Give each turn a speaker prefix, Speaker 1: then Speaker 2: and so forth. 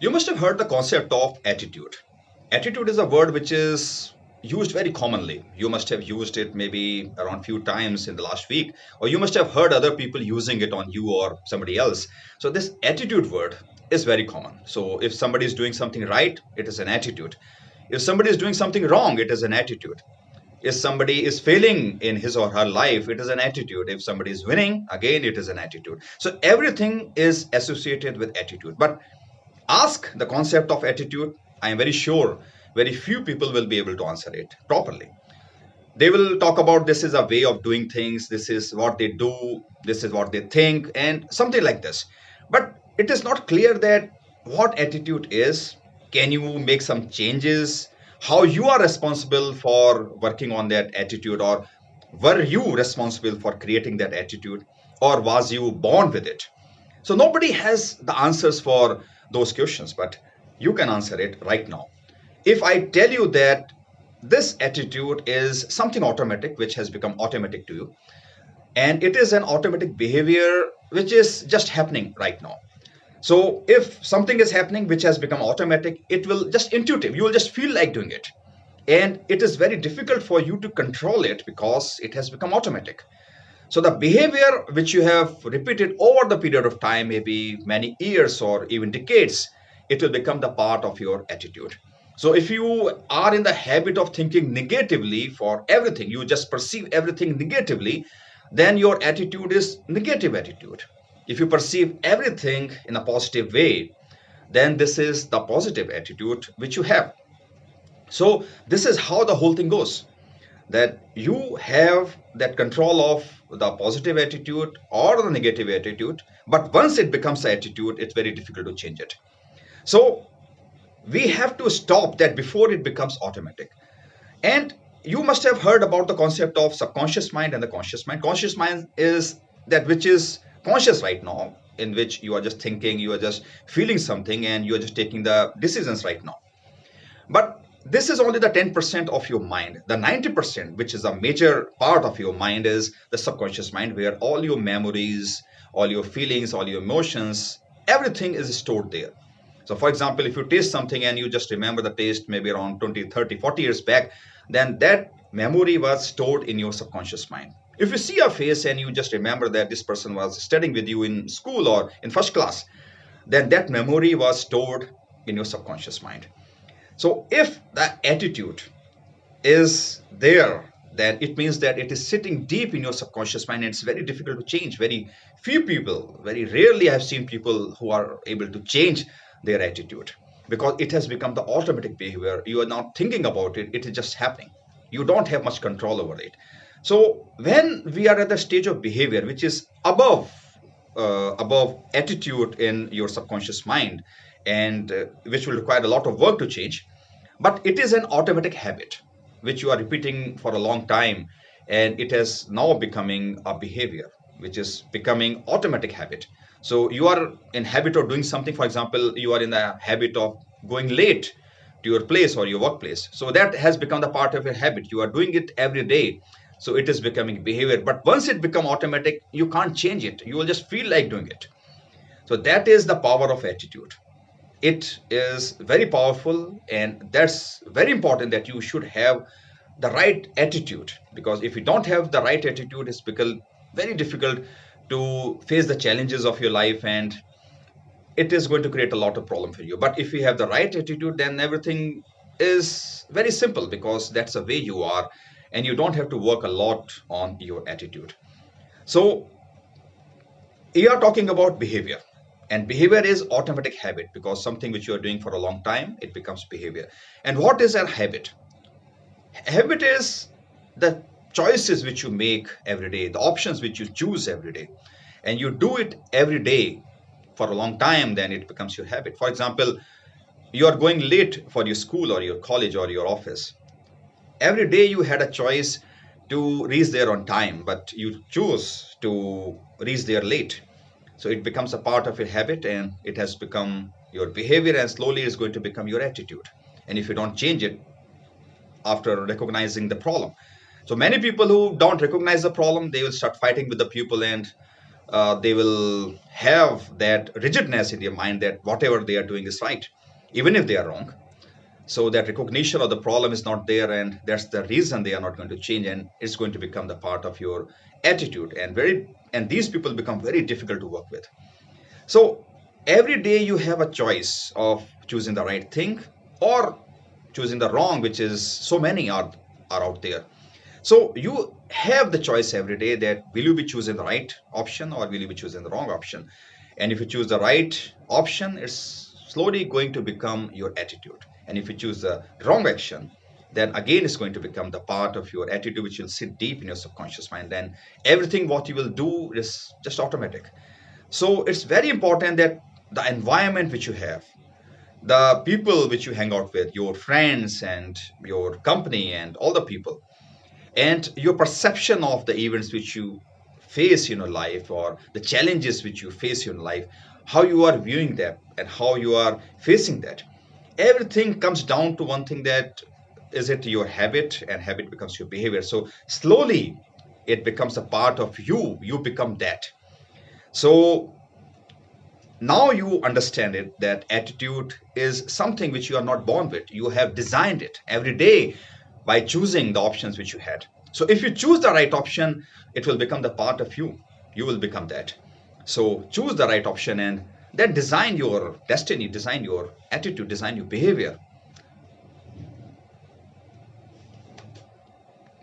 Speaker 1: You must have heard the concept of attitude. Attitude is a word which is used very commonly. You must have used it maybe around few times in the last week, or you must have heard other people using it on you or somebody else. So this attitude word is very common. So if somebody is doing something right, it is an attitude. If somebody is doing something wrong, it is an attitude. If somebody is failing in his or her life, it is an attitude. If somebody is winning, again, it is an attitude. So everything is associated with attitude. But ask the concept of attitude, I am very sure very few people will be able to answer it properly. They will talk about this is a way of doing things, this is what they do, this is what they think, and something like this. But it is not clear that what attitude is. Can you make some changes? How you are responsible for working on that attitude, or were you responsible for creating that attitude, or was you born with it? So nobody has the answers for those questions, but you can answer it right now. If I tell you that this attitude is something automatic, which has become automatic to you, and it is an automatic behavior which is just happening right now. So if something is happening which has become automatic, it will just intuitive. You will just feel like doing it. And it is very difficult for you to control it because it has become automatic. So the behavior which you have repeated over the period of time, maybe many years or even decades, it will become the part of your attitude. So if you are in the habit of thinking negatively for everything, you just perceive everything negatively, then your attitude is negative attitude. If you perceive everything in a positive way, then this is the positive attitude which you have. So this is how the whole thing goes, that you have that control of the positive attitude or the negative attitude, but once it becomes an attitude, it's very difficult to change it. So we have to stop that before it becomes automatic. And you must have heard about the concept of subconscious mind and the conscious mind. Conscious mind is that which is conscious right now, in which you are just thinking, you are just feeling something, and you are just taking the decisions right now. But this is only the 10% of your mind. The 90%, which is a major part of your mind, is the subconscious mind, where all your memories, all your feelings, all your emotions, everything is stored there. So, for example, if you taste something and you just remember the taste maybe around 20, 30, 40 years back, then that memory was stored in your subconscious mind. If you see a face and you just remember that this person was studying with you in school or in first class, then that memory was stored in your subconscious mind. So if the attitude is there, then it means that it is sitting deep in your subconscious mind, and it's very difficult to change. Very few people, very rarely I've seen people who are able to change their attitude, because it has become the automatic behavior. You are not thinking about it, it is just happening. You don't have much control over it. So when we are at the stage of behavior which is above attitude in your subconscious mind, and which will require a lot of work to change, but it is an automatic habit which you are repeating for a long time, and it has now becoming a behavior which is becoming automatic habit. So you are in habit of doing something. For example, you are in the habit of going late to your place or your workplace, so that has become the part of your habit. You are doing it every day, so it is becoming behavior. But once it become automatic, you can't change it. You will just feel like doing it. So that is the power of attitude. It is very powerful, and that's very important that you should have the right attitude, because if you don't have the right attitude, it's become very difficult to face the challenges of your life, and it is going to create a lot of problem for you. But if you have the right attitude, then everything is very simple, because that's the way you are, and you don't have to work a lot on your attitude. So you are talking about behavior, and behavior is automatic habit, because something which you are doing for a long time, it becomes behavior. And what is a habit? Habit is the choices which you make every day, the options which you choose every day, and you do it every day for a long time, then it becomes your habit. For example, you are going late for your school or your college or your office. Every day you had a choice to reach there on time, but you choose to reach there late. So it becomes a part of your habit, and it has become your behavior, and slowly it's going to become your attitude. And if you don't change it after recognizing the problem, so many people who don't recognize the problem, they will start fighting with the people, and they will have that rigidness in their mind that whatever they are doing is right, even if they are wrong. So that recognition of the problem is not there, and that's the reason they are not going to change, and it's going to become the part of your attitude. And these people become very difficult to work with. So every day you have a choice of choosing the right thing or choosing the wrong, which is so many are out there. So you have the choice every day that will you be choosing the right option or will you be choosing the wrong option. And if you choose the right option, it's slowly going to become your attitude. And if you choose the wrong action, then again it's going to become the part of your attitude, which will sit deep in your subconscious mind. Then everything what you will do is just automatic. So it's very important that the environment which you have, the people which you hang out with, your friends and your company and all the people, and your perception of the events which you face in your life or the challenges which you face in life, how you are viewing them and how you are facing that. Everything comes down to one thing, that is it your habit, and habit becomes your behavior. So slowly it becomes a part of you, you become that. So now you understand it, that attitude is something which you are not born with. You have designed it every day by choosing the options which you had. So if you choose the right option, it will become the part of you. You will become that. So choose the right option and then design your destiny, design your attitude, design your behavior.